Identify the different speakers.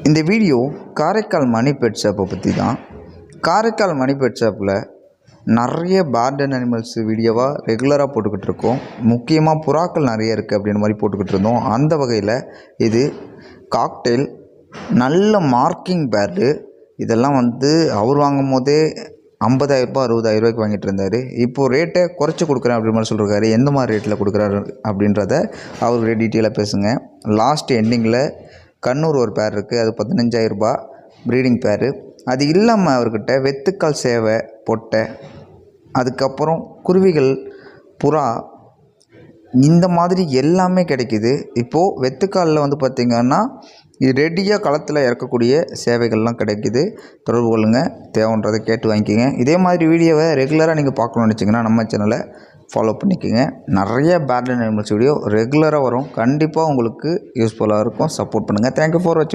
Speaker 1: இந்த வீடியோ காரைக்கால் மணி பெட் ஷாப்பை பற்றி தான். காரைக்கால் மணி பெட் ஷாப்பில் நிறைய பேர்ட் அண்ட் அனிமல்ஸ் வீடியோவாக ரெகுலராக போட்டுக்கிட்டு இருக்கோம். முக்கியமாக புறாக்கள் நிறைய இருக்குது அப்படின்ற மாதிரி போட்டுக்கிட்டு இருந்தோம். அந்த வகையில் இது காக்டெயில் நல்ல மார்க்கிங் பேர்டு. இதெல்லாம் அவர் வாங்கும் போதே 50,000 ரூபாய் 60,000 ரூபாய்க்கு வாங்கிட்டு இருந்தார். இப்போது ரேட்டை குறைச்சி கொடுக்குறேன் அப்படின்னு மாதிரி சொல்லியிருக்காரு. எந்த மாதிரி ரேட்டில் கொடுக்குறாரு அப்படின்றத அவர்கிட்ட டீட்டெயிலாக பேசுங்க. லாஸ்ட் எண்டிங்கில் கண்ணூர் ஒரு பேர் இருக்குது, அது 15,000 ரூபாய் ப்ரீடிங் பேரு. அது இல்லாமல் அவர்கிட்ட வெத்துக்கால் சேவை பொட்டை, அதுக்கப்புறம் குருவிகள், புறா, இந்த மாதிரி எல்லாமே கிடைக்கிது. இப்போது வெத்துக்காலில் பார்த்திங்கன்னா இது ரெடியாக களத்தில் இறக்கக்கூடிய சேவைகள்லாம் கிடைக்கிது. தொடர்பு கொள்ளுங்கள், தேவைன்றதை கேட்டு வாங்கிக்கோங்க. இதே மாதிரி வீடியோவை ரெகுலராக நீங்கள் பார்க்கணுன்னு நினச்சிங்கன்னா நம்ம சேனலை ஃபாலோ பண்ணிக்கோங்க. நிறைய பேர்ட் அண்ட் அனிமல்ஸ் வீடியோ ரெகுலராக வரும். கண்டிப்பாக உங்களுக்கு யூஸ்ஃபுல்லாக இருக்கும். சப்போர்ட் பண்ணுங்கள். தேங்க்யூ ஃபார் வாட்சிங்.